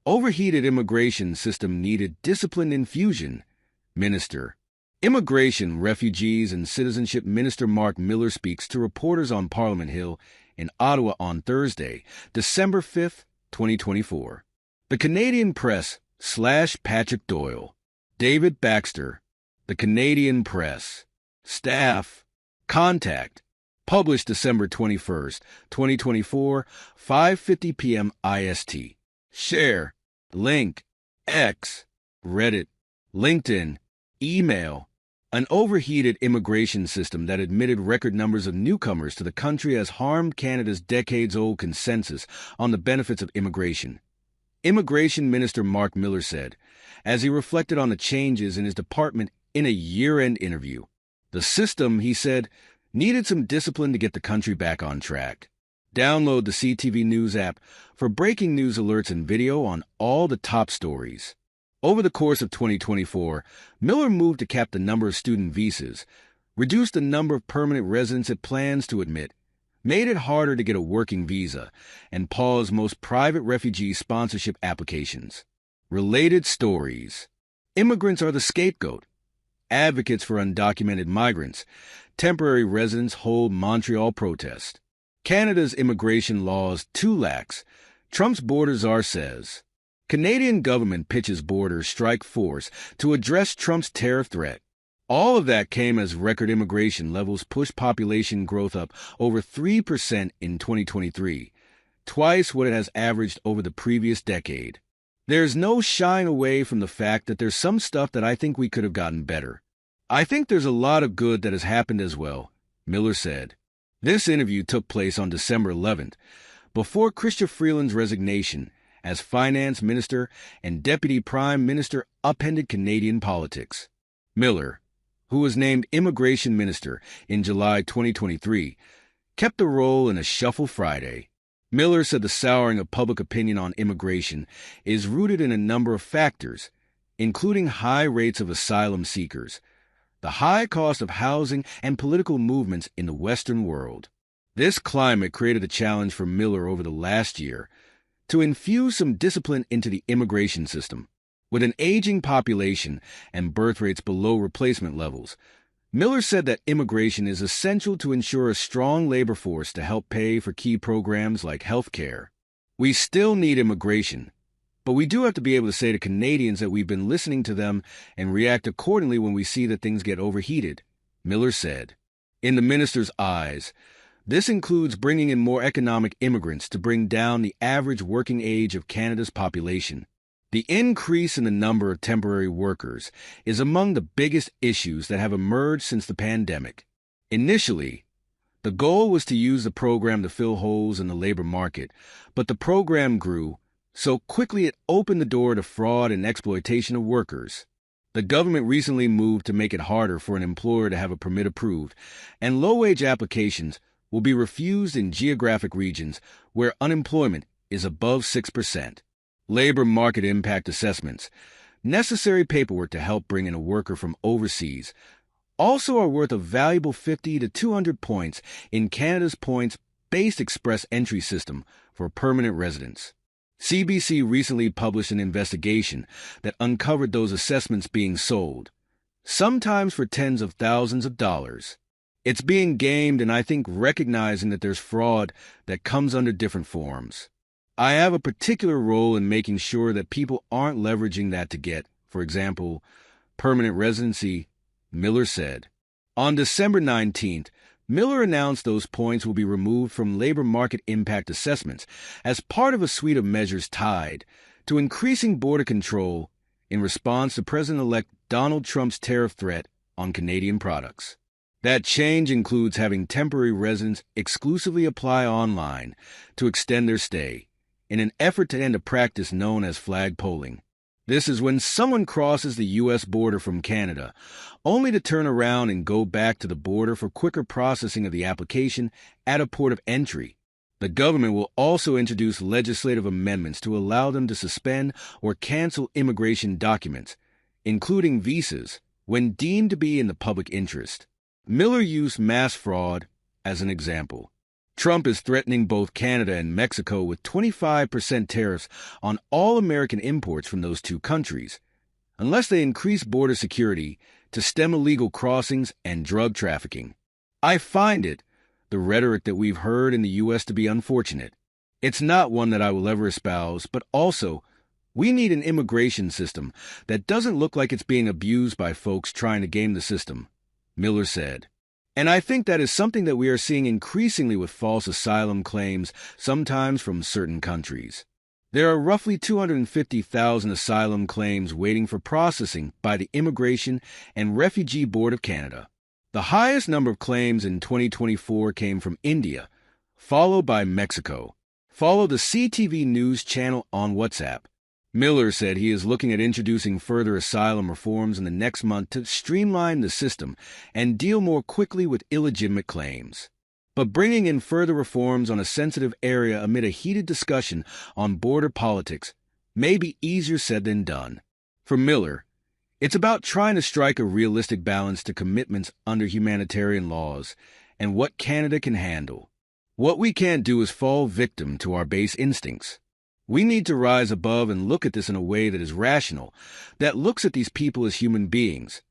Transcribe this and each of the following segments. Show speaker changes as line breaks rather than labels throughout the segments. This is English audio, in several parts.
Overheated immigration system needed disciplined infusion. Minister. Immigration, Refugees and Citizenship Minister Marc Miller speaks to reporters on Parliament Hill in Ottawa on Thursday, December 5, 2024. The Canadian Press / Patrick Doyle. David Baxter. The Canadian Press. Staff. Contact. Published December 21, 2024, 5:50 p.m. IST. Share. Link. X. Reddit. LinkedIn. Email. An overheated immigration system that admitted record numbers of newcomers to the country has harmed Canada's decades-old consensus on the benefits of immigration. Immigration Minister Marc Miller said, as he reflected on the changes in his department in a year-end interview. The system, he said, needed some discipline to get the country back on track. Download the CTV News app for breaking news alerts and video on all the top stories. Over the course of 2024, Miller moved to cap the number of student visas, reduced the number of permanent residents it plans to admit, made it harder to get a working visa, and paused most private refugee sponsorship applications. Related stories. Immigrants are the scapegoat. Advocates for undocumented migrants. Temporary residents hold Montreal protest. Canada's immigration laws too lax. Trump's border czar says. Canadian government pitches border strike force to address Trump's tariff threat. All of that came as record immigration levels pushed population growth up over 3% in 2023, twice what it has averaged over the previous decade. There's no shying away from the fact that there's some stuff that I think we could have gotten better. I think there's a lot of good that has happened as well, Miller said. This interview took place on December 11th, before Chrystia Freeland's resignation as Finance Minister and Deputy Prime Minister upended Canadian politics. Miller, who was named Immigration Minister in July 2023, kept the role in a shuffle Friday. Miller said the souring of public opinion on immigration is rooted in a number of factors, including high rates of asylum seekers, the high cost of housing, and political movements in the Western world. This climate created a challenge for Miller over the last year to infuse some discipline into the immigration system. With an aging population and birth rates below replacement levels, Miller said that immigration is essential to ensure a strong labor force to help pay for key programs like health care. We still need immigration, but we do have to be able to say to Canadians that we've been listening to them and react accordingly when we see that things get overheated, Miller said. In the minister's eyes, this includes bringing in more economic immigrants to bring down the average working age of Canada's population. The increase in the number of temporary workers is among the biggest issues that have emerged since the pandemic. Initially, the goal was to use the program to fill holes in the labor market, but the program grew so quickly it opened the door to fraud and exploitation of workers. The government recently moved to make it harder for an employer to have a permit approved, and low-wage applications will be refused in geographic regions where unemployment is above 6%. Labor market impact assessments, necessary paperwork to help bring in a worker from overseas, also are worth a valuable 50 to 200 points in Canada's points-based express entry system for permanent residents. CBC recently published an investigation that uncovered those assessments being sold, sometimes for tens of thousands of dollars. It's being gamed, and I think recognizing that there's fraud that comes under different forms. I have a particular role in making sure that people aren't leveraging that to get, for example, permanent residency, Miller said. On December 19th, Miller announced those points will be removed from labor market impact assessments as part of a suite of measures tied to increasing border control in response to President-elect Donald Trump's tariff threat on Canadian products. That change includes having temporary residents exclusively apply online to extend their stay, in an effort to end a practice known as flag polling. This is when someone crosses the U.S. border from Canada, only to turn around and go back to the border for quicker processing of the application at a port of entry. The government will also introduce legislative amendments to allow them to suspend or cancel immigration documents, including visas, when deemed to be in the public interest. Miller used mass fraud as an example. Trump is threatening both Canada and Mexico with 25% tariffs on all American imports from those two countries, unless they increase border security to stem illegal crossings and drug trafficking. I find the rhetoric that we've heard in the U.S. to be unfortunate. It's not one that I will ever espouse, but also, we need an immigration system that doesn't look like it's being abused by folks trying to game the system, Miller said. And I think that is something that we are seeing increasingly with false asylum claims, sometimes from certain countries. There are roughly 250,000 asylum claims waiting for processing by the Immigration and Refugee Board of Canada. The highest number of claims in 2024 came from India, followed by Mexico. Follow the CTV News channel on WhatsApp. Miller said he is looking at introducing further asylum reforms in the next month to streamline the system and deal more quickly with illegitimate claims. But bringing in further reforms on a sensitive area amid a heated discussion on border politics may be easier said than done. For Miller, it's about trying to strike a realistic balance to commitments under humanitarian laws and what Canada can handle. What we can't do is fall victim to our base instincts. We need to rise above and look at this in a way that is rational, that looks at these people as human beings,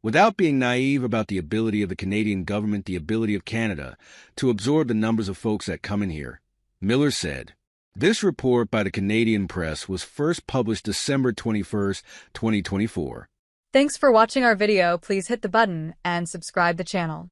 without being naive about the ability of the Canadian government, the ability of Canada, to absorb the numbers of folks that come in here, Miller said. This report by the Canadian press was first published December 21st, 2024.
Thanks for watching our video. Please hit the button and subscribe the channel.